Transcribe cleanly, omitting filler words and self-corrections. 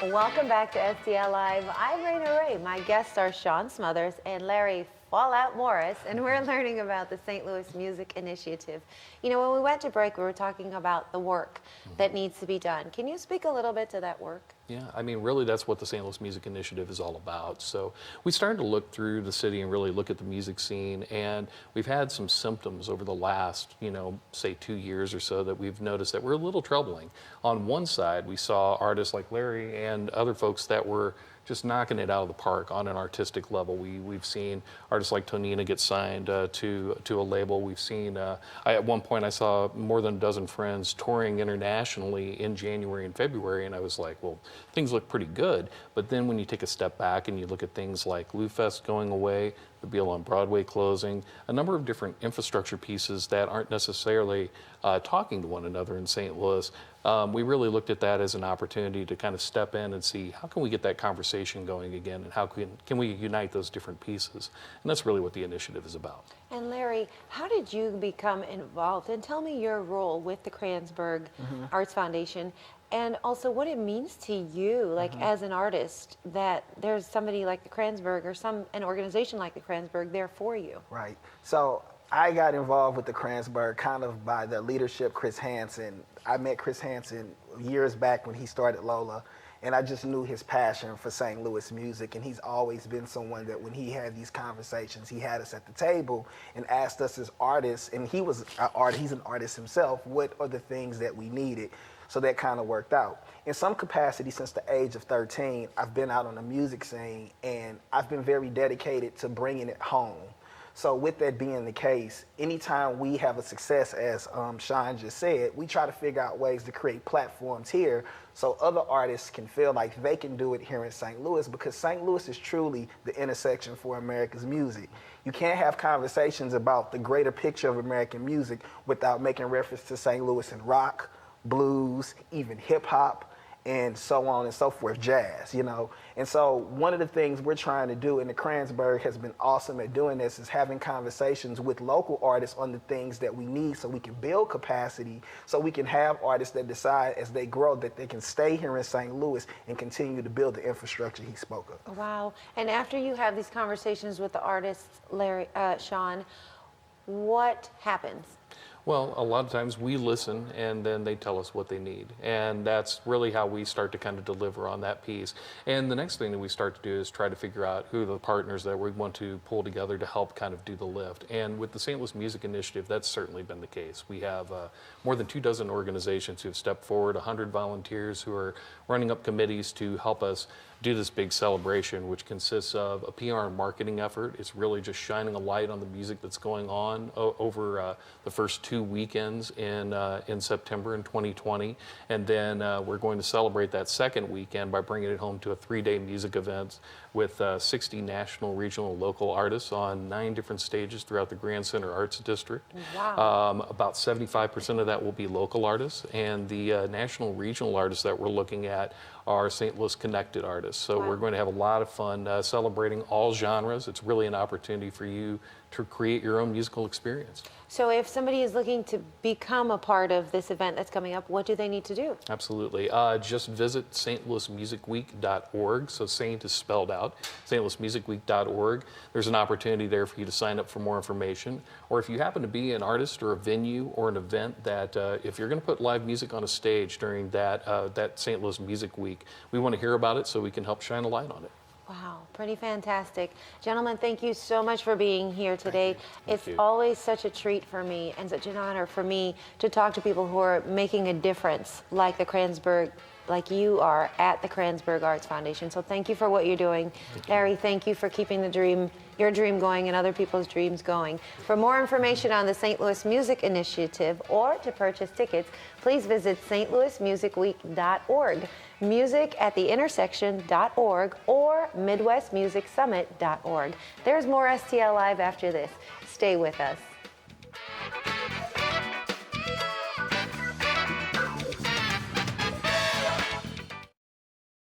Welcome back to STL Live. I'm Raynah. My guests are Sean Smothers and Larry Fallout Morris, and we're learning about the St. Louis Music Initiative. You know, when we went to break, we were talking about the work that needs to be done. Can you speak a little bit to that work? Yeah, I mean, really, that's what the St. Louis Music Initiative is all about. So we started to look through the city and really look at the music scene, and we've had some symptoms over the last, say 2 years or so that we've noticed that were a little troubling. On one side, we saw artists like Larry and other folks that were just knocking it out of the park on an artistic level. We've seen artists like Tonina get signed to a label. We've seen, at one point I saw more than a dozen friends touring internationally in January and February, and I was like, well, things look pretty good. But then when you take a step back and you look at things like Lou Fest going away, the Beale on Broadway closing, a number of different infrastructure pieces that aren't necessarily talking to one another in St. Louis, we really looked at that as an opportunity to kind of step in and see how can we get that conversation going again, and how can we unite those different pieces. And that's really what the initiative is about. And Larry, how did you become involved? And tell me your role with the Kranzberg Arts Foundation, and also what it means to you, like as an artist, that there's somebody like the Kranzberg or an organization like the Kranzberg there for you. Right. So I got involved with the Kranzberg kind of by the leadership, Chris Hansen. I met Chris Hansen years back when he started Lola, and I just knew his passion for St. Louis music, and he's always been someone that when he had these conversations, he had us at the table and asked us as artists, and he's an artist himself, what are the things that we needed? So that kind of worked out. In some capacity, since the age of 13, I've been out on the music scene, and I've been very dedicated to bringing it home. So with that being the case, anytime we have a success, as Sean just said, we try to figure out ways to create platforms here so other artists can feel like they can do it here in St. Louis, because St. Louis is truly the intersection for America's music. You can't have conversations about the greater picture of American music without making reference to St. Louis and rock, blues, even hip hop, and so on and so forth, jazz, And so one of the things we're trying to do, and the Kranzberg has been awesome at doing this, is having conversations with local artists on the things that we need so we can build capacity, so we can have artists that decide as they grow that they can stay here in St. Louis and continue to build the infrastructure he spoke of. Wow. And after you have these conversations with the artists, Larry, Sean, what happens? Well, a lot of times we listen and then they tell us what they need. And that's really how we start to kind of deliver on that piece. And the next thing that we start to do is try to figure out who are the partners that we want to pull together to help kind of do the lift. And with the St. Louis Music Initiative, that's certainly been the case. We have more than 24 organizations who have stepped forward, 100 volunteers who are running up committees to help us do this big celebration, which consists of a PR and marketing effort. It's really just shining a light on the music that's going on over the first 2 weekends in September in 2020. And then we're going to celebrate that second weekend by bringing it home to a 3-day music event with 60 national, regional, and local artists on 9 different stages throughout the Grand Center Arts District. Wow. About 75% of that will be local artists, and the national, regional artists that we're looking at are St. Louis connected artists. So we're going to have a lot of fun celebrating all genres. It's really an opportunity for you to create your own musical experience. So if somebody is looking to become a part of this event that's coming up, what do they need to do? Absolutely. Just visit stlouismusicweek.org. So Saint is spelled out, stlouismusicweek.org. There's an opportunity there for you to sign up for more information. Or if you happen to be an artist or a venue or an event that if you're going to put live music on a stage during that St. Louis Music Week, we want to hear about it so we can help shine a light on it. Wow, pretty fantastic. Gentlemen, thank you so much for being here today. It's you. always such a treat for me and such an honor for me to talk to people who are making a difference like the Kranzberg, like you are at the Kranzberg Arts Foundation. So thank you for what you're doing. Larry, thank you for keeping your dream going and other people's dreams going. For more information on the St. Louis Music Initiative or to purchase tickets, please visit stlouismusicweek.org, musicattheintersection.org, or midwestmusicsummit.org. There's more STL Live after this. Stay with us.